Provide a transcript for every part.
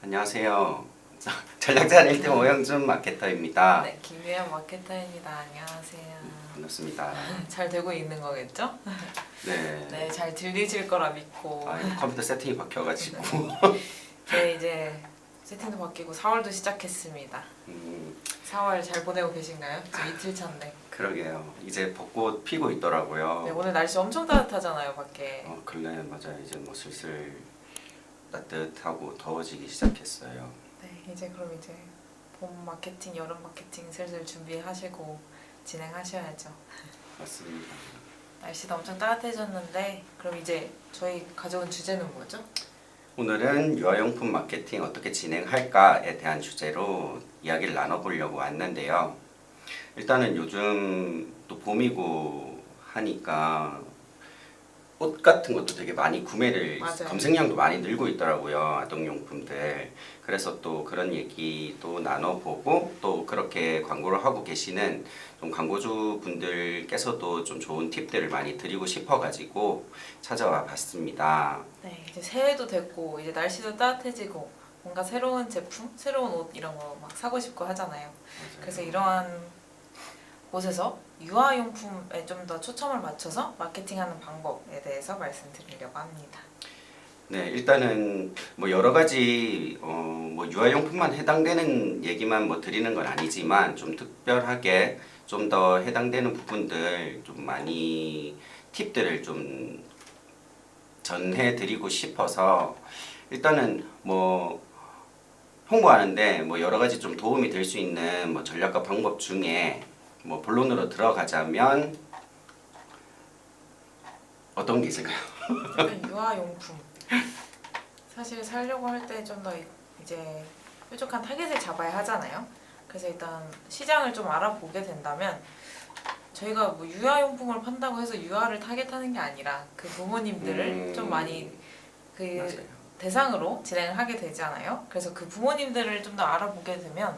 안녕하세요. 전략자 1등 오영준 마케터입니다. 네, 김유현 마케터입니다. 안녕하세요. 반갑습니다. 잘 되고 있는 거겠죠? 네. 네, 잘 들리실 거라 믿고. 컴퓨터 세팅이 바뀌어가지고. 네, 이제 세팅도 바뀌고 4월도 시작했습니다. 4월 잘 보내고 계신가요? 지금 이틀 차인데. 그러게요. 이제 벚꽃 피고 있더라고요. 네, 오늘 날씨 엄청 따뜻하잖아요, 밖에. 근래 맞아요. 이제 뭐 슬슬 따뜻하고 더워지기 시작했어요. 네, 이제 그럼 이제 봄 마케팅, 여름 마케팅 슬슬 준비하시고 진행하셔야죠. 맞습니다. 날씨도 엄청 따뜻해졌는데 그럼 이제 저희 가져온 주제는 뭐죠? 오늘은 유아용품 마케팅 어떻게 진행할까에 대한 주제로 이야기를 나눠보려고 왔는데요. 일단은 요즘 또 봄이고 하니까 옷 같은 것도 되게 많이 구매를 맞아요. 검색량도 많이 늘고 있더라고요. 아동용품들. 그래서 또 그런 얘기도 나눠보고 또 그렇게 광고를 하고 계시는 좀 광고주 분들께서도 좀 좋은 팁들을 많이 드리고 싶어가지고 찾아와 봤습니다. 네, 이제 새해도 됐고 이제 날씨도 따뜻해지고 뭔가 새로운 제품, 새로운 옷 이런 거 막 사고 싶고 하잖아요. 맞아요. 그래서 이러한 곳에서 유아용품에 좀 더 초점을 맞춰서 마케팅하는 방법에 대해서 말씀드리려고 합니다. 네, 일단은 뭐 여러 가지 뭐 유아용품만 해당되는 얘기만 뭐 드리는 건 아니지만 좀 특별하게 좀 더 해당되는 부분들 좀 많이 팁들을 좀 전해드리고 싶어서 일단은 뭐 홍보하는데 뭐 여러 가지 좀 도움이 될 수 있는 뭐 전략과 방법 중에 뭐 본론으로 들어가자면 어떤 게 있을까요? 일단 유아용품 사실 사려고 할 때 좀 더 이제 뾰족한 타겟을 잡아야 하잖아요. 그래서 일단 시장을 좀 알아보게 된다면 저희가 뭐 유아용품을 판다고 해서 유아를 타겟하는 게 아니라 그 부모님들을 좀 많이 그 맞아요. 대상으로 진행을 하게 되잖아요. 그래서 그 부모님들을 좀 더 알아보게 되면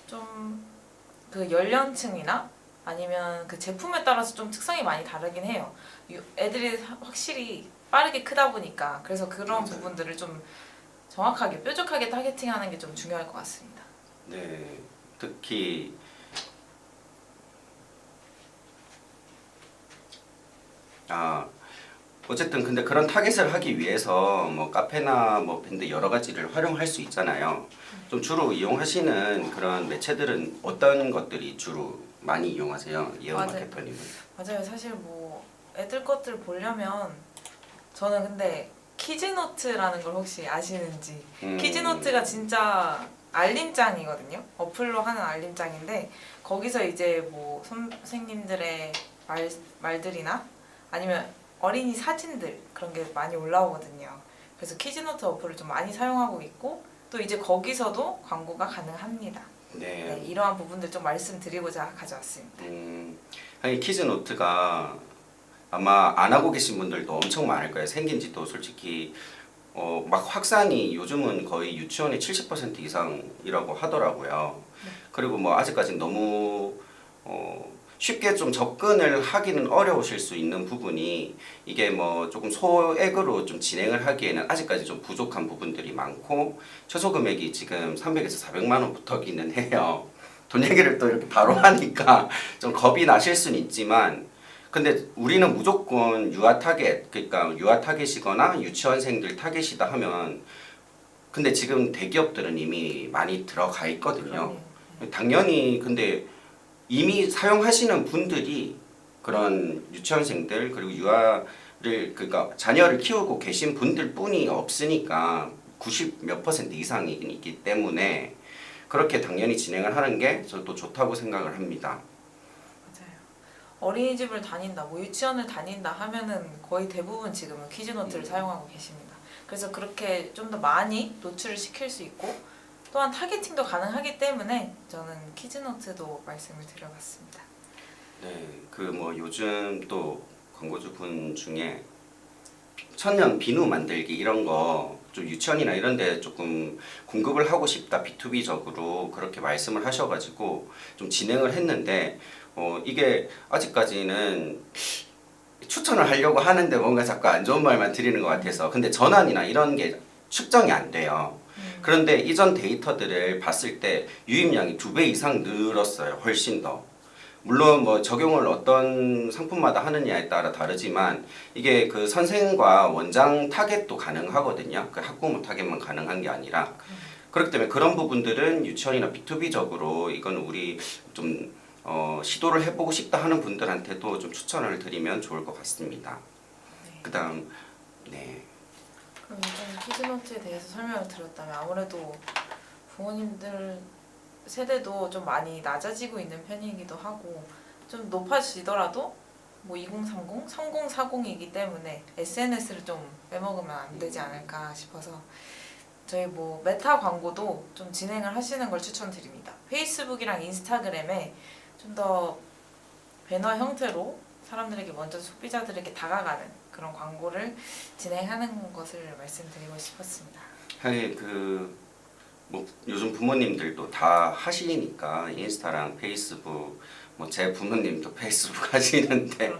좀 그 연령층이나 아니면 그 제품에 따라서 좀 특성이 많이 다르긴 해요. 애들이 확실히 빠르게 크다 보니까 그래서 그런 맞아요. 부분들을 좀 정확하게 뾰족하게 타겟팅하는 게 좀 중요할 것 같습니다. 네, 특히 어쨌든 근데 그런 타겟을 하기 위해서 뭐 카페나 뭐 밴드 여러 가지를 활용할 수 있잖아요. 좀 주로 이용하시는 그런 매체들은 어떤 것들이 주로 많이 이용하세요? 예원 맞아요. 마케터님은? 맞아요. 사실 뭐 애들 것들 보려면 저는 근데 키즈노트라는 걸 혹시 아시는지 키즈노트가 진짜 알림장이거든요. 어플로 하는 알림장인데 거기서 이제 뭐 선생님들의 말들이나 아니면 어린이 사진들 그런 게 많이 올라오거든요. 그래서 키즈노트 어플을 좀 많이 사용하고 있고 또 이제 거기서도 광고가 가능합니다. 네. 네, 이러한 부분들 좀 말씀드리고자 가져왔습니다. 아니 키즈노트가 아마 안 하고 계신 분들도 엄청 많을 거예요. 생긴 지도 솔직히 막 확산이 요즘은 거의 유치원의 70% 이상이라고 하더라고요. 그리고 뭐 아직까지 너무 쉽게 좀 접근을 하기는 어려우실 수 있는 부분이 이게 뭐 조금 소액으로 좀 진행을 하기에는 아직까지 좀 부족한 부분들이 많고 최소 금액이 지금 300에서 400만 원부터기는 해요. 돈 얘기를 또 이렇게 바로 하니까 좀 겁이 나실 수는 있지만 근데 우리는 무조건 유아 타겟 그러니까 유아 타겟이거나 유치원생들 타겟이다 하면 근데 지금 대기업들은 이미 많이 들어가 있거든요. 당연히 근데 이미 사용하시는 분들이 그런 유치원생들 그리고 유아를 그러니까 자녀를 키우고 계신 분들 뿐이 없으니까 90 몇 % 이상이 있기 때문에 그렇게 당연히 진행을 하는 게 저도 좋다고 생각을 합니다. 맞아요. 어린이집을 다닌다, 뭐 유치원을 다닌다 하면은 거의 대부분 지금은 키즈노트를 사용하고 계십니다. 그래서 그렇게 좀 더 많이 노출을 시킬 수 있고 또한 타겟팅도 가능하기 때문에 저는 키즈노트도 말씀을 드려봤습니다. 네, 그 뭐 요즘 또 광고주분 중에 천연 비누 만들기 이런 거 좀 유치원이나 이런 데 조금 공급을 하고 싶다 B2B적으로 그렇게 말씀을 하셔가지고 좀 진행을 했는데 이게 아직까지는 추천을 하려고 하는데 뭔가 자꾸 안 좋은 말만 드리는 것 같아서 근데 전환이나 이런 게 측정이 안 돼요. 그런데 이전 데이터들을 봤을 때 유입량이 2배 이상 늘었어요. 훨씬 더. 물론 뭐 적용을 어떤 상품마다 하느냐에 따라 다르지만 이게 그 선생과 원장 타겟도 가능하거든요. 그 학부모 타겟만 가능한 게 아니라 그렇기 때문에 그런 부분들은 유치원이나 B2B적으로 이건 우리 좀 시도를 해보고 싶다 하는 분들한테도 좀 추천을 드리면 좋을 것 같습니다. 네. 그다음 네. 그럼 일단 키즈노트에 대해서 설명을 드렸다면 아무래도 부모님들 세대도 좀 많이 낮아지고 있는 편이기도 하고 좀 높아지더라도 뭐 2030, 3040이기 때문에 SNS를 좀 빼먹으면 안 되지 않을까 싶어서 저희 뭐 메타 광고도 좀 진행을 하시는 걸 추천드립니다. 페이스북이랑 인스타그램에 좀 더 배너 형태로 사람들에게 먼저 소비자들에게 다가가는 그런 광고를 진행하는 것을 말씀드리고 싶었습니다. 하긴 뭐 요즘 부모님들도 다 하시니까 인스타랑 페이스북 뭐 제 부모님도 페이스북 하시는데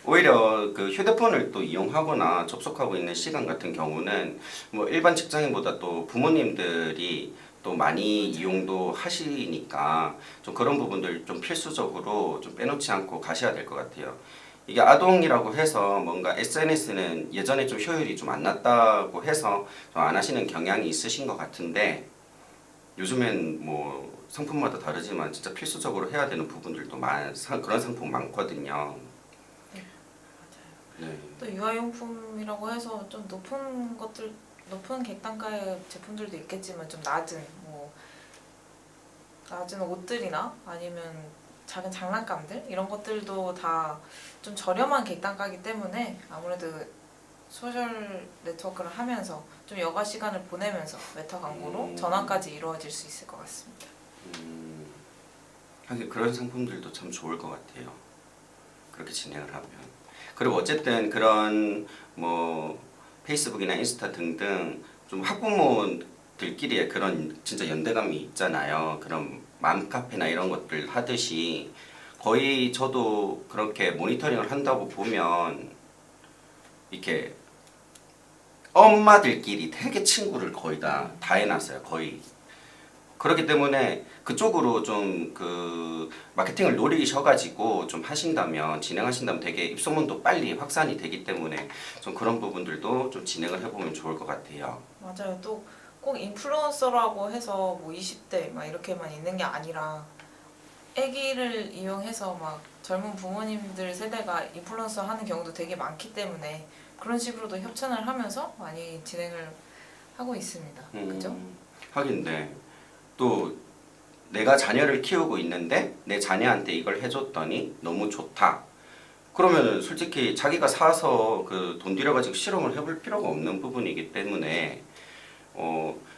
오히려 그 휴대폰을 또 이용하거나 접속하고 있는 시간 같은 경우는 뭐 일반 직장인보다 또 부모님들이 또 많이 이용도 하시니까 좀 그런 부분들 좀 필수적으로 좀 빼놓지 않고 가셔야 될 것 같아요. 이게 아동이라고 해서 뭔가 SNS는 예전에 좀 효율이 좀 안 났다고 해서 좀 안 하시는 경향이 있으신 것 같은데 요즘엔 뭐 상품마다 다르지만 진짜 필수적으로 해야 되는 부분들도 그런 상품 많거든요. 네. 또 유아용품이라고 해서 좀 높은 객단가의 제품들도 있겠지만 좀 낮은 옷들이나 아니면 작은 장난감들 이런 것들도 다 좀 저렴한 객단가이기 때문에 아무래도 소셜 네트워크를 하면서 좀 여가 시간을 보내면서 메타 광고로 전환까지 이루어질 수 있을 것 같습니다. 하긴 그런 상품들도 참 좋을 것 같아요. 그렇게 진행을 하면. 그리고 어쨌든 그런 뭐 페이스북이나 인스타 등등 좀 학부모들끼리의 그런 진짜 연대감이 있잖아요. 그런 맘카페나 이런 것들 하듯이 거의 저도 그렇게 모니터링을 한다고 보면 이렇게 엄마들끼리 되게 친구를 거의 다 해놨어요. 거의. 그렇기 때문에 그쪽으로 좀 그 마케팅을 노리셔가지고 좀 진행하신다면 되게 입소문도 빨리 확산이 되기 때문에 좀 그런 부분들도 좀 진행을 해보면 좋을 것 같아요. 맞아요. 또 꼭 인플루언서라고 해서 뭐 20대 막 이렇게만 있는 게 아니라 아기를 이용해서 막 젊은 부모님들 세대가 인플루언서 하는 경우도 되게 많기 때문에 그런 식으로도 협찬을 하면서 많이 진행을 하고 있습니다. 그죠? 하긴 네. 또 내가 자녀를 키우고 있는데 내 자녀한테 이걸 해줬더니 너무 좋다. 그러면 솔직히 자기가 사서 그 돈 들여가지고 실험을 해볼 필요가 없는 부분이기 때문에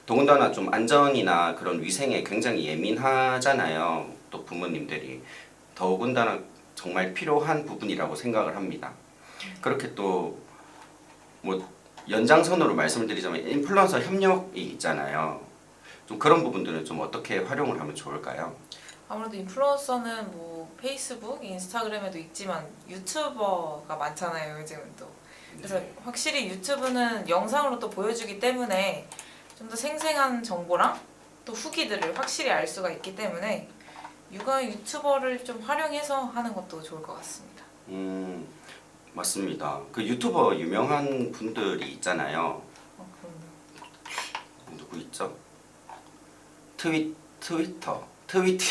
더군다나 좀 안전이나 그런 위생에 굉장히 예민하잖아요. 또 부모님들이 더군다나 정말 필요한 부분이라고 생각을 합니다. 그렇게 또 뭐 연장선으로 말씀을 드리자면 인플루언서 협력이 있잖아요. 좀 그런 부분들은 좀 어떻게 활용을 하면 좋을까요? 아무래도 인플루언서는 뭐 페이스북, 인스타그램에도 있지만 유튜버가 많잖아요, 요즘은 또. 그래서 확실히 유튜브는 영상으로 또 보여주기 때문에 좀 더 생생한 정보랑 또 후기들을 확실히 알 수가 있기 때문에 육아 유튜버를 좀 활용해서 하는 것도 좋을 것 같습니다. 맞습니다. 그 유튜버 유명한 분들이 있잖아요. 그럼요. 누구 있죠? 트위티.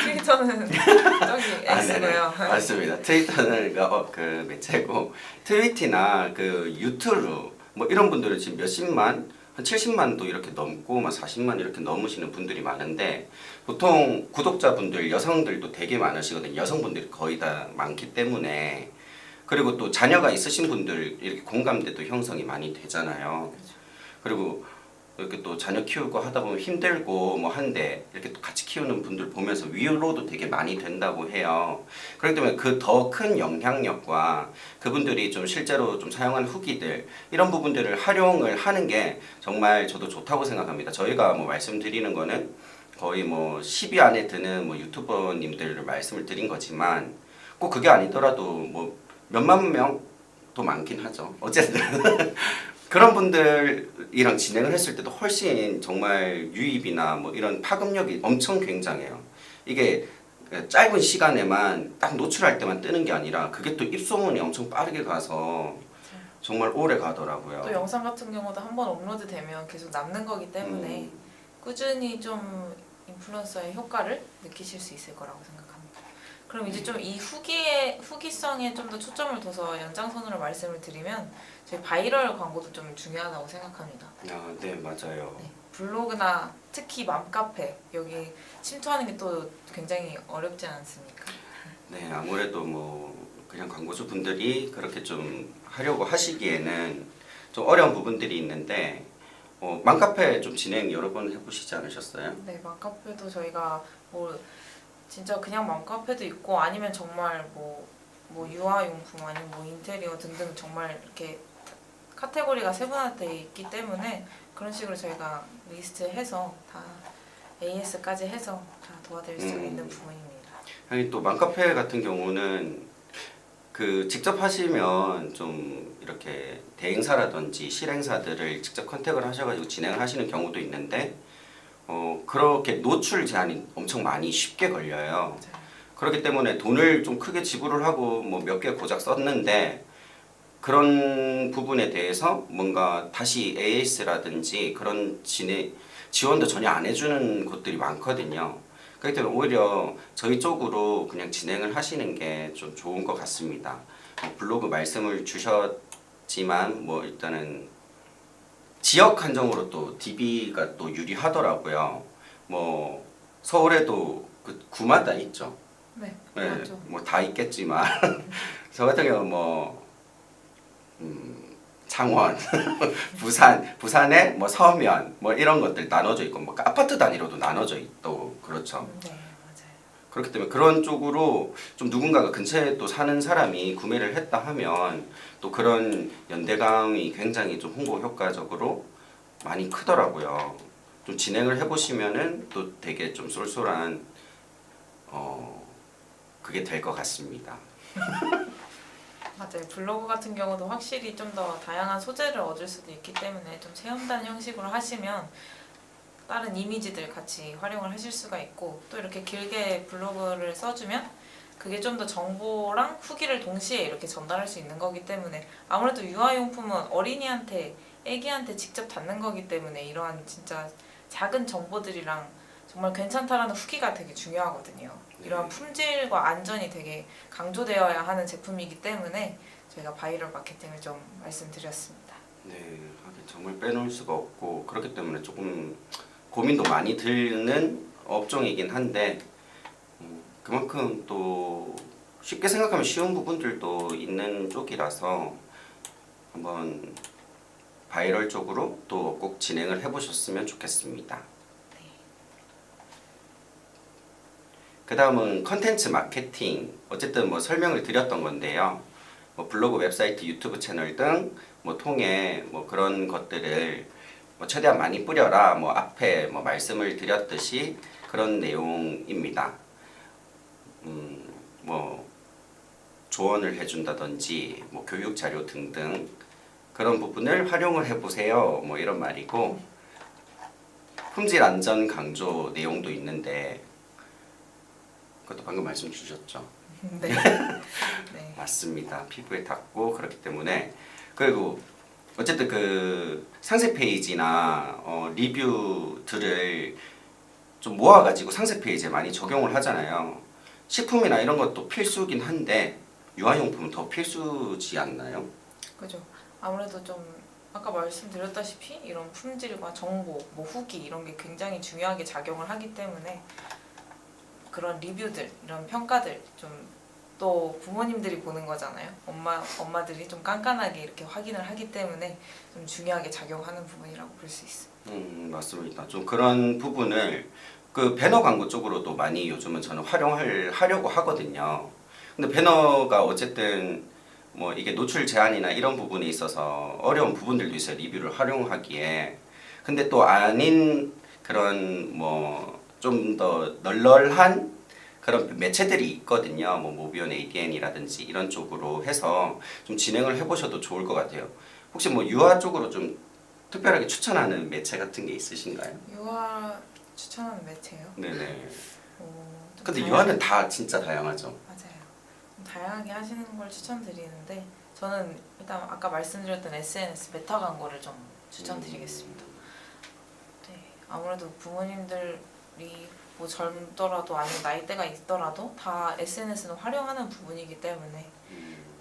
트위터는 저기 X고요. 맞습니다. 트위터는 그 매체고 트위티나 그 유튜브 뭐 이런 분들은 지금 몇십만 한 70만도 이렇게 넘고 막 40만 이렇게 넘으시는 분들이 많은데 보통 구독자분들 여성들도 되게 많으시거든요. 여성분들이 거의 다 많기 때문에 그리고 또 자녀가 있으신 분들 이렇게 공감대도 형성이 많이 되잖아요. 그리고 이렇게 또 자녀 키우고 하다 보면 힘들고 뭐 한데 이렇게 또 같이 키우는 분들 보면서 위로도 되게 많이 된다고 해요. 그렇기 때문에 그 더 큰 영향력과 그분들이 좀 실제로 좀 사용한 후기들 이런 부분들을 활용을 하는 게 정말 저도 좋다고 생각합니다. 저희가 뭐 말씀드리는 거는 거의 뭐 10위 안에 드는 뭐 유튜버님들을 말씀을 드린 거지만 꼭 그게 아니더라도 뭐 몇만 명도 많긴 하죠. 어쨌든 그런 분들 블로그이랑 진행을 했을 때도 훨씬 정말 유입이나 뭐 이런 파급력이 엄청 굉장해요. 이게 짧은 시간에만 딱 노출할 때만 뜨는 게 아니라 그게 또 입소문이 엄청 빠르게 가서 정말 오래 가더라고요. 또 영상 같은 경우도 한번 업로드 되면 계속 남는 거기 때문에 꾸준히 좀 인플루언서의 효과를 느끼실 수 있을 거라고 생각합니다. 그럼 이제 좀 이 후기성에 좀 더 초점을 둬서 연장선으로 말씀을 드리면 저희 바이럴 광고도 좀 중요하다고 생각합니다. 아, 네, 맞아요. 네, 블로그나 특히 맘카페 여기 침투하는 게 또 굉장히 어렵지 않습니까? 네, 아무래도 뭐 그냥 광고주 분들이 그렇게 좀 하려고 하시기에는 좀 어려운 부분들이 있는데 맘카페 좀 진행 여러 번 해보시지 않으셨어요? 네, 맘카페도 저희가 뭐 진짜 그냥 맘카페도 있고 아니면 정말 뭐 유아용품 아니면 뭐 인테리어 등등 정말 이렇게 카테고리가 세분화되어 있기 때문에 그런 식으로 저희가 리스트해서 다 AS까지 해서 다 도와드릴 수가 있는 부분입니다. 아니 또 맘카페 같은 경우는 그 직접 하시면 좀 이렇게 대행사라든지 실행사들을 직접 컨택을 하셔가지고 진행을 하시는 경우도 있는데 그렇게 노출 제한이 엄청 많이 쉽게 걸려요. 그렇기 때문에 돈을 좀 크게 지불을 하고 뭐 몇 개 고작 썼는데 그런 부분에 대해서 뭔가 다시 AS라든지 그런 지원도 전혀 안 해주는 곳들이 많거든요. 그렇기 때문에 오히려 저희 쪽으로 그냥 진행을 하시는 게 좀 좋은 것 같습니다. 블로그 말씀을 주셨지만 뭐 일단은 지역 한정으로 또 DB가 또 유리하더라고요. 뭐 서울에도 그 구마다 있죠. 네, 네, 맞죠. 뭐 다 있겠지만 저 같은 경우 뭐 창원, 부산에 뭐 서면 뭐 이런 것들 나눠져 있고 뭐 아파트 단위로도 나눠져 있고 그렇죠. 네, 맞아요. 그렇기 때문에 그런 쪽으로 좀 누군가가 근처에 또 사는 사람이 구매를 했다 하면 또 그런 연대감이 굉장히 좀 홍보 효과적으로 많이 크더라고요. 좀 진행을 해보시면은 또 되게 좀 쏠쏠한 그게 될 것 같습니다. 맞아요. 블로그 같은 경우도 확실히 좀 더 다양한 소재를 얻을 수도 있기 때문에 좀 체험단 형식으로 하시면 다른 이미지들 같이 활용을 하실 수가 있고 또 이렇게 길게 블로그를 써주면 그게 좀 더 정보랑 후기를 동시에 이렇게 전달할 수 있는 거기 때문에 아무래도 유아용품은 어린이한테 애기한테 직접 닿는 거기 때문에 이러한 진짜 작은 정보들이랑 정말 괜찮다라는 후기가 되게 중요하거든요. 이러한 품질과 안전이 되게 강조되어야 하는 제품이기 때문에 저희가 바이럴 마케팅을 좀 말씀드렸습니다. 네, 하긴 정말 빼놓을 수가 없고 그렇기 때문에 조금 고민도 많이 드는 업종이긴 한데 그만큼 또 쉽게 생각하면 쉬운 부분들도 있는 쪽이라서 한번 바이럴 쪽으로 또 꼭 진행을 해보셨으면 좋겠습니다. 그 다음은 컨텐츠 마케팅. 어쨌든 뭐 설명을 드렸던 건데요. 뭐 블로그, 웹사이트, 유튜브 채널 등 뭐 통해 뭐 그런 것들을 뭐 최대한 많이 뿌려라. 뭐 앞에 뭐 말씀을 드렸듯이 그런 내용입니다. 뭐 조언을 해준다든지 뭐 교육 자료 등등 그런 부분을 활용을 해보세요. 뭐 이런 말이고 품질 안전 강조 내용도 있는데 그것도 방금 말씀 주셨죠. 네. 네. 맞습니다. 피부에 닿고 그렇기 때문에 그리고 어쨌든 그 상세 페이지나 리뷰들을 좀 모아가지고 상세 페이지에 많이 적용을 하잖아요. 식품이나 이런 것도 필수긴 한데 유아용품은 더 필수지 않나요? 그죠. 아무래도 좀 아까 말씀드렸다시피 이런 품질과 정보, 뭐 후기 이런 게 굉장히 중요하게 작용을 하기 때문에 그런 리뷰들, 이런 평가들 좀 또 부모님들이 보는 거잖아요. 엄마들이 좀 깐깐하게 이렇게 확인을 하기 때문에 좀 중요하게 작용하는 부분이라고 볼 수 있어요. 맞습니다. 좀 그런 부분을 그 배너 광고 쪽으로도 많이 요즘은 저는 활용을 하려고 하거든요. 근데 배너가 어쨌든 뭐 이게 노출 제한이나 이런 부분에 있어서 어려운 부분들도 있어요. 리뷰를 활용하기에. 근데 또 아닌 그런 뭐 좀 더 널널한 그런 매체들이 있거든요. 뭐 모비온 ADN이라든지 이런 쪽으로 해서 좀 진행을 해보셔도 좋을 것 같아요. 혹시 뭐 유아 쪽으로 좀 특별하게 추천하는 매체 같은 게 있으신가요? 유아 추천하는 매체요? 네네. 좀 근데 다양- 유아는 다 진짜 다양하죠. 맞아요. 좀 다양하게 하시는 걸 추천드리는데 저는 일단 아까 말씀드렸던 SNS 메타 광고를 좀 추천드리겠습니다. 네, 아무래도 부모님들이 뭐 젊더라도 아니면 나이대가 있더라도 다 SNS는 활용하는 부분이기 때문에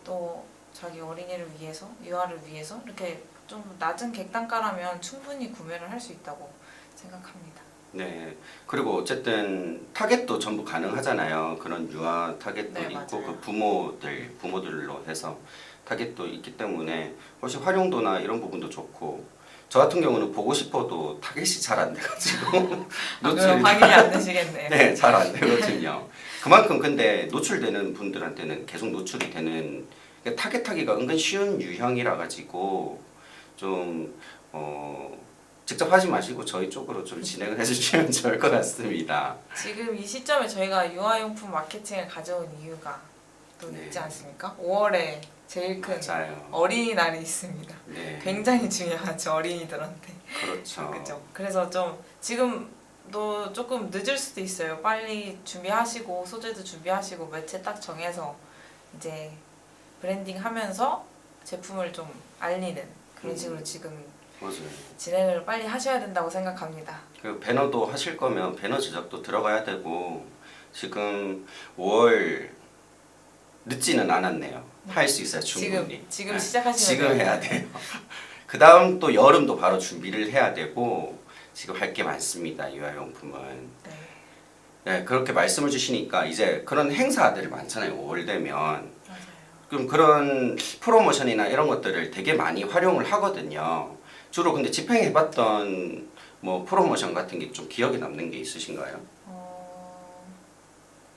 또 자기 어린이를 위해서, 유아를 위해서 이렇게 좀 낮은 객단가라면 충분히 구매를 할 수 있다고 생각합니다. 네. 그리고 어쨌든 타겟도 전부 가능하잖아요. 그런 유아 타겟도 네, 있고 맞아요. 그 부모들로 해서 타겟도 있기 때문에 훨씬 활용도나 이런 부분도 좋고 저 같은 경우는 보고 싶어도 타겟이 잘 안 돼가지고 그럼 확인이 안 되시겠네요. 네, 잘 안 되거든요. 그만큼 근데 노출되는 분들한테는 계속 노출이 되는 그러니까 타겟하기가 은근 쉬운 유형이라 가지고 좀 직접 하지 마시고 저희 쪽으로 좀 진행을 해주시면 좋을 것 같습니다. 지금 이 시점에 저희가 유아용품 마케팅을 가져온 이유가 또 네. 있지 않습니까? 5월에 제일 큰 맞아요. 어린이날이 있습니다. 네, 굉장히 중요하죠, 어린이들한테. 그렇죠. 그렇죠. 그래서 좀 지금도 조금 늦을 수도 있어요. 빨리 준비하시고 소재도 준비하시고 매체 딱 정해서 이제 브랜딩하면서 제품을 좀 알리는 그런 식으로 지금 맞아요. 진행을 빨리 하셔야 된다고 생각합니다. 그 배너도 하실 거면 배너 제작도 들어가야 되고 지금 5월 늦지는 않았네요. 할 수 있어요, 충분히. 지금 네, 시작하시면 지금 돼요. 해야 돼요. 그 다음 또 여름도 바로 준비를 해야 되고 지금 할 게 많습니다, 유아용품은. 네. 네, 그렇게 말씀을 주시니까 이제 그런 행사들이 많잖아요, 5월 되면. 맞아요. 그럼 그런 프로모션이나 이런 것들을 되게 많이 활용을 하거든요. 주로 근데 집행해봤던 뭐 프로모션 같은 게 좀 기억에 남는 게 있으신가요?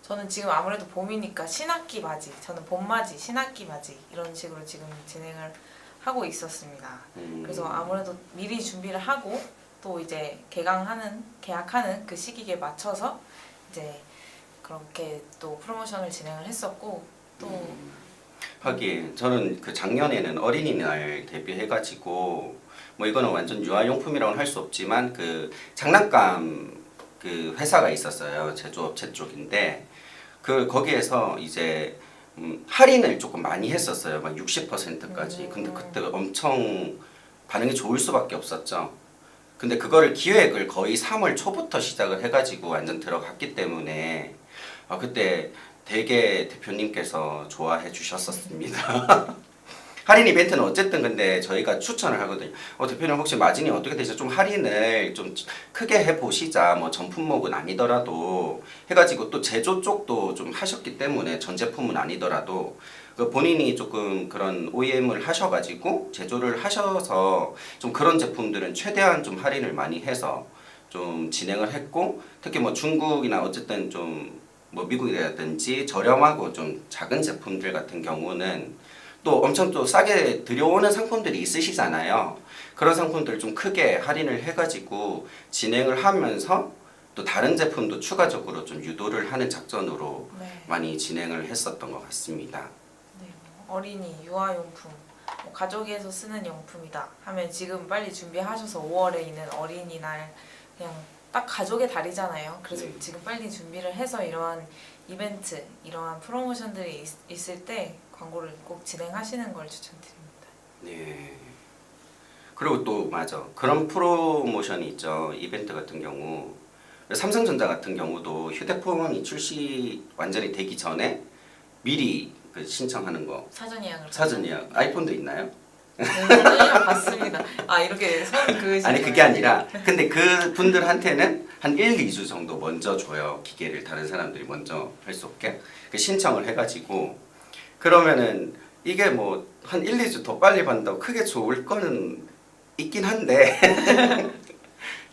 저는 지금 아무래도 봄이니까 신학기 맞이, 저는 봄맞이, 신학기 맞이 이런 식으로 지금 진행을 하고 있었습니다. 그래서 아무래도 미리 준비를 하고 또 이제 계약하는 그 시기에 맞춰서 이제 그렇게 또 프로모션을 진행을 했었고 또 하긴 저는 그 작년에는 어린이날 대비해가지고 뭐 이거는 완전 유아용품이라고는 할 수 없지만 그 장난감 그 회사가 있었어요. 제조업체 쪽인데 그 거기에서 이제 할인을 조금 많이 했었어요. 막 60%까지. 근데 그때 엄청 반응이 좋을 수밖에 없었죠. 근데 그거를 기획을 거의 3월 초부터 시작을 해가지고 완전 들어갔기 때문에 그때 되게 대표님께서 좋아해 주셨었습니다. 할인 이벤트는 어쨌든 근데 저희가 추천을 하거든요. 대표님 혹시 마진이 어떻게 되죠? 좀 할인을 좀 크게 해보시자. 뭐 전품목은 아니더라도 해가지고 또 제조 쪽도 좀 하셨기 때문에 전 제품은 아니더라도 그 본인이 조금 그런 OEM을 하셔가지고 제조를 하셔서 좀 그런 제품들은 최대한 좀 할인을 많이 해서 좀 진행을 했고 특히 뭐 중국이나 어쨌든 좀 뭐 미국이라든지 저렴하고 좀 작은 제품들 같은 경우는 또 엄청 또 싸게 들여오는 상품들이 있으시잖아요. 그런 상품들을 좀 크게 할인을 해가지고 진행을 하면서 또 다른 제품도 추가적으로 좀 유도를 하는 작전으로 네. 많이 진행을 했었던 것 같습니다. 네, 뭐 어린이 유아용품, 뭐 가족에서 쓰는 용품이다 하면 지금 빨리 준비하셔서 5월에 있는 어린이날 그냥 딱 가족의 달이잖아요. 그래서 네. 지금 빨리 준비를 해서 이러한 이벤트, 이러한 프로모션들이 있을 때 광고를 꼭 진행하시는 걸 추천드립니다. 네. 그리고 또 맞아. 그런 프로모션이 있죠. 이벤트 같은 경우. 삼성전자 같은 경우도 휴대폰이 출시 완전히 되기 전에 미리 그 신청하는 거. 사전 예약. 아이폰도 있나요? 네, 사전 예약 봤습니다. 이렇게 손 그으시는 아니 그게 아니라 근데 그 분들한테는 한 1, 2주 정도 먼저 줘요. 기계를 다른 사람들이 먼저 할 수 없게. 그 신청을 해가지고 그러면은 이게 뭐 한 1, 2주 더 빨리 받는다고 크게 좋을 거는 있긴 한데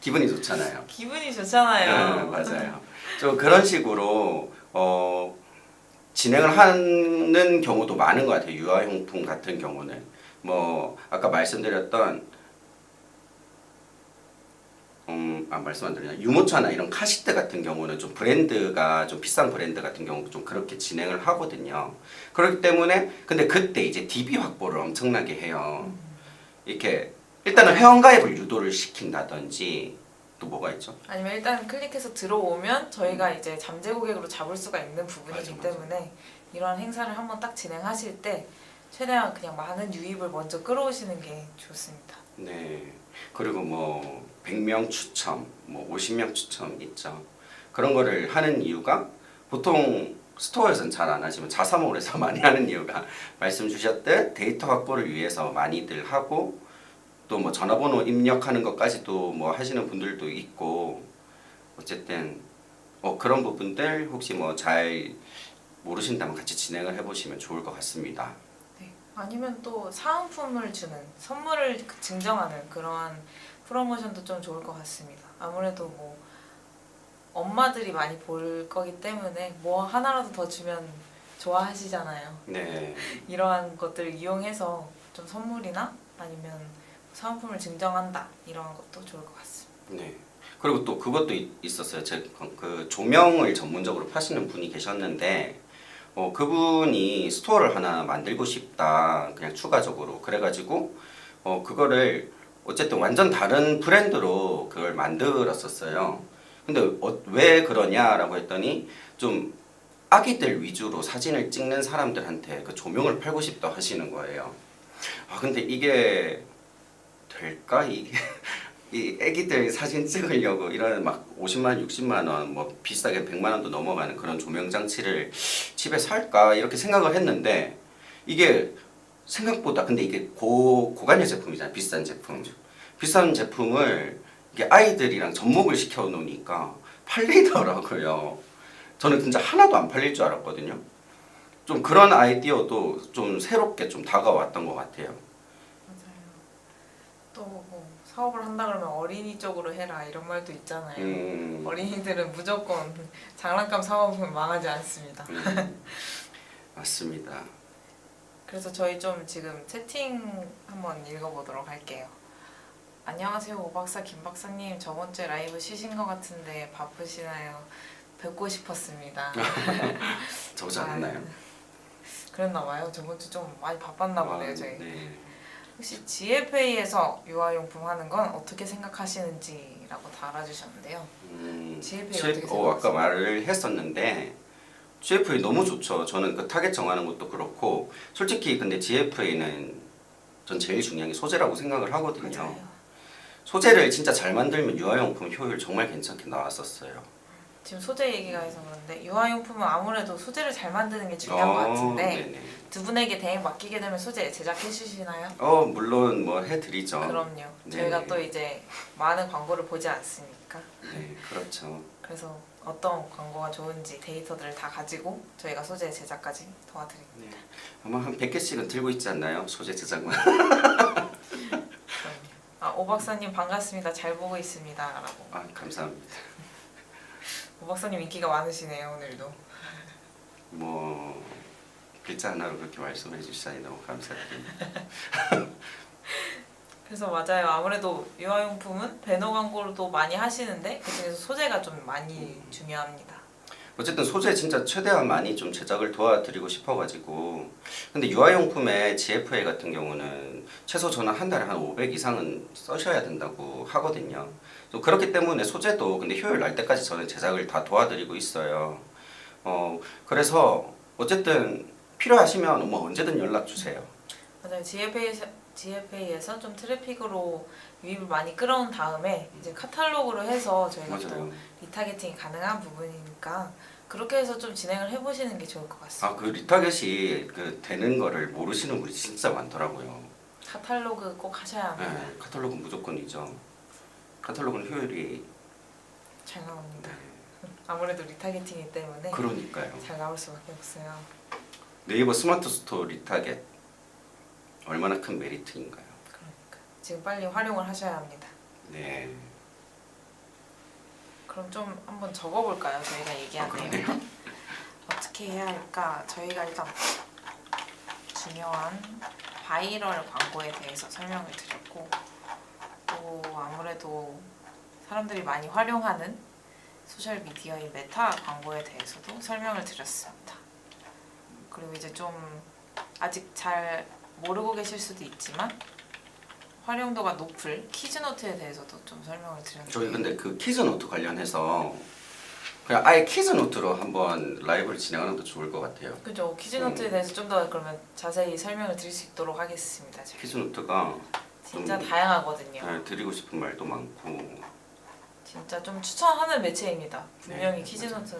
기분이 좋잖아요. 기분이 좋잖아요. 맞아요. 좀 그런 식으로 진행을 하는 경우도 많은 것 같아요. 유아용품 같은 경우는 뭐 아까 말씀드렸던 말씀 안 드리나 유모차나 이런 카시트 같은 경우는 좀 브랜드가 좀 비싼 브랜드 같은 경우 좀 그렇게 진행을 하거든요. 그렇기 때문에 근데 그때 이제 DB 확보를 엄청나게 해요. 이렇게 일단은 회원가입을 유도를 시킨다든지 또 뭐가 있죠? 아니면 일단 클릭해서 들어오면 저희가 이제 잠재 고객으로 잡을 수가 있는 부분이기 맞아. 때문에 이러한 행사를 한번 딱 진행하실 때 최대한 그냥 많은 유입을 먼저 끌어오시는 게 좋습니다. 네. 그리고 뭐 100명 추첨, 뭐 50명 추첨 있죠. 그런 거를 하는 이유가 보통 스토어에서는 잘 안 하지만 자사몰에서 많이 하는 이유가 말씀 주셨듯 데이터 확보를 위해서 많이들 하고 또 뭐 전화번호 입력하는 것까지도 뭐 하시는 분들도 있고 어쨌든 그런 부분들 혹시 뭐 잘 모르신다면 같이 진행을 해보시면 좋을 것 같습니다. 네. 아니면 또 사은품을 주는 선물을 증정하는 그러한 프로모션도 좀 좋을 것 같습니다. 아무래도 뭐 엄마들이 많이 볼 거기 때문에 뭐 하나라도 더 주면 좋아하시잖아요. 네. 이러한 것들을 이용해서 좀 선물이나 아니면 사은품을 증정한다 이러한 것도 좋을 것 같습니다. 네. 그리고 또 그것도 있었어요. 제 그 조명을 전문적으로 파시는 분이 계셨는데 그분이 스토어를 하나 만들고 싶다. 그냥 추가적으로 그래가지고 그거를 어쨌든 완전 다른 브랜드로 그걸 만들었었어요. 근데 왜 그러냐라고 했더니 좀 아기들 위주로 사진을 찍는 사람들한테 그 조명을 팔고 싶다 하시는 거예요. 아 근데 이게 될까? 이 애기들 사진 찍으려고 이런 막 50만 원, 60만 원, 뭐 비싸게 100만 원도 넘어가는 그런 조명 장치를 집에 살까 이렇게 생각을 했는데 이게 생각보다 근데 이게 고관여 제품이잖아요. 비싼 제품. 비싼 제품을 이게 아이들이랑 접목을 시켜 놓으니까 팔리더라고요. 저는 진짜 하나도 안 팔릴 줄 알았거든요. 좀 그런 아이디어도 좀 새롭게 좀 다가왔던 것 같아요. 맞아요. 또 뭐 사업을 한다 그러면 어린이 쪽으로 해라 이런 말도 있잖아요. 어린이들은 무조건 장난감 사업은 망하지 않습니다. 맞습니다. 그래서 저희 좀 지금 채팅 한번 읽어보도록 할게요. 안녕하세요 오 박사 김 박사님, 저번 주에 라이브 쉬신 것 같은데 바쁘시나요? 뵙고 싶었습니다. 저보지 않았나요? 그랬나 봐요. 저번 주 좀 많이 바빴나 보네요 저희. 네. 혹시 GFA에서 유아용품 하는 건 어떻게 생각하시는지라고 달아주셨는데요. GFA 어떻게 생각하세요? 아까 말을 했었는데 GFA 너무 좋죠. 저는 그 타겟 정하는 것도 그렇고 솔직히 근데 GFA는 전 제일 중요한 게 소재라고 생각을 하거든요. 맞아요. 소재를 진짜 잘 만들면 유아용품 효율 정말 괜찮게 나왔었어요. 지금 소재 얘기가 해서 그런데 유아용품은 아무래도 소재를 잘 만드는 게 중요한 것 같은데 네네. 두 분에게 대행 맡기게 되면 소재 제작해 주시나요? 물론 뭐 해드리죠. 그럼요. 네. 저희가 또 이제 많은 광고를 보지 않습니까? 네, 그렇죠. 그래서 어떤 광고가 좋은지 데이터들을 다 가지고 저희가 소재 제작까지 도와드립니다. 네. 아마 한 100개씩은 들고 있지 않나요? 소재 제작만. 그럼요. 오 박사님 반갑습니다. 잘 보고 있습니다. 라고. 아, 감사합니다. 오 박사님 인기가 많으시네요 오늘도. 뭐 글자 하나로 그렇게 말씀해 주시다니 너무 감사드립니다. 그래서 맞아요. 아무래도 유아용품은 배너 광고도 많이 하시는데 그중에서 소재가 좀 많이 중요합니다. 어쨌든 소재 진짜 최대한 많이 좀 제작을 도와드리고 싶어가지고 근데 유아용품의 GFA 같은 경우는 최소 저는 한 달에 한 500 이상은 써셔야 된다고 하거든요. 또 그렇기 때문에 소재도 근데 효율 날 때까지 저는 제작을 다 도와드리고 있어요. 그래서 어쨌든 필요하시면 뭐 언제든 연락 주세요. 맞아요. GFA에서 좀 트래픽으로 유입을 많이 끌어온 다음에 이제 카탈로그로 해서 저희가 맞아요. 또 리타게팅이 가능한 부분이니까 그렇게 해서 좀 진행을 해보시는 게 좋을 것 같습니다. 아, 그 리타겟이 그 되는 거를 모르시는 분이 진짜 많더라고요. 카탈로그 꼭 하셔야 합니다. 네, 카탈로그는 무조건이죠. 카탈로그는 효율이 잘 나옵니다. 아무래도 리타게팅이기 때문에 그러니까요. 잘 나올 수밖에 없어요. 네이버 스마트 스토어 리타겟 얼마나 큰 메리트인가요? 그러니까 지금 빨리 활용을 하셔야 합니다. 네. 그럼 좀 한번 적어볼까요? 저희가 얘기한 내용 어떻게 해야 할까? 저희가 일단 중요한 바이럴 광고에 대해서 설명을 드렸고 또 아무래도 사람들이 많이 활용하는 소셜미디어의 메타 광고에 대해서도 설명을 드렸습니다. 그리고 이제 좀 아직 잘 모르고 계실 수도 있지만 활용도가 높을 키즈노트에 대해서도 좀 설명을 드렸는데 저희 근데 그 키즈노트 관련해서 그냥 아예 키즈노트로 한번 라이브를 진행하는 것도 좋을 것 같아요. 그죠. 키즈노트에 대해서 좀 더 그러면 자세히 설명을 드릴 수 있도록 하겠습니다. 제가. 키즈노트가 진짜 좀 다양하거든요. 네, 드리고 싶은 말도 많고 진짜 좀 추천하는 매체입니다. 분명히 네, 키즈노트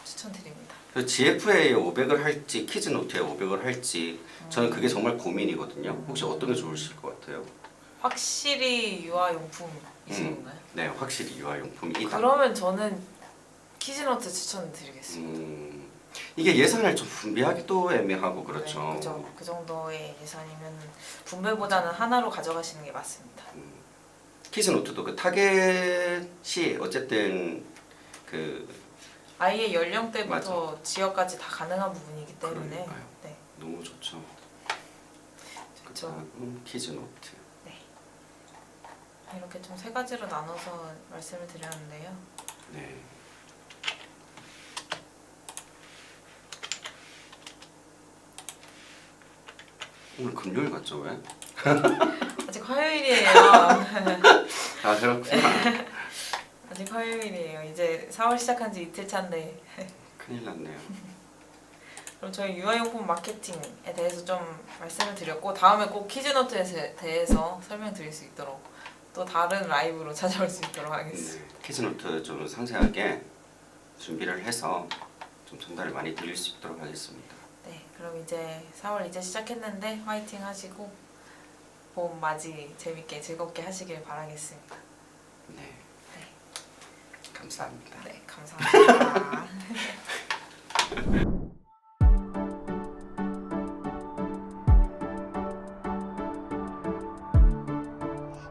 추천드립니다. 그 GFA 500을 할지 키즈노트에 500을 할지 저는 그게 정말 고민이거든요. 혹시 어떤 게 좋으실 것 같아요? 확실히 유아용품이신 건가요? 네, 확실히 유아용품이다. 그러면 저는 키즈노트 추천드리겠습니다. 이게 예산을 좀 분배하기도 애매하고 그렇죠. 네, 그죠. 그 정도의 예산이면 분배보다는 하나로 가져가시는 게 맞습니다. 키즈노트도 그 타겟이 어쨌든 그 아이의 연령대부터 지역까지 다 가능한 부분이기 때문에 그러니까요. 네, 너무 좋죠. 그렇죠. 키즈노트. 이렇게 좀 세 가지로 나눠서 말씀을 드렸는데요. 네. 오늘 금요일 같죠 왜? 아직 화요일이에요. 아 그렇구나. 아직 화요일이에요. 이제 4월 시작한 지 이틀 차인데 큰일 났네요. 그럼 저희 유아용품 마케팅에 대해서 좀 말씀을 드렸고 다음에 꼭 키즈노트에 대해서 설명드릴 수 있도록 또 다른 라이브로 찾아올 수 있도록 하겠습니다. 네. 키즈노트 좀 상세하게 준비를 해서 좀 전달을 많이 드릴 수 있도록 하겠습니다. 네, 그럼 이제 4월 이제 시작했는데 화이팅 하시고 봄 맞이 재밌게 즐겁게 하시길 바라겠습니다. 네. 네, 감사합니다. 네 감사합니다.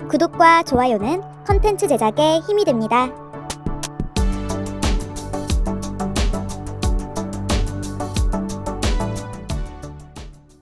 구독과 좋아요는 컨텐츠 제작에 힘이 됩니다.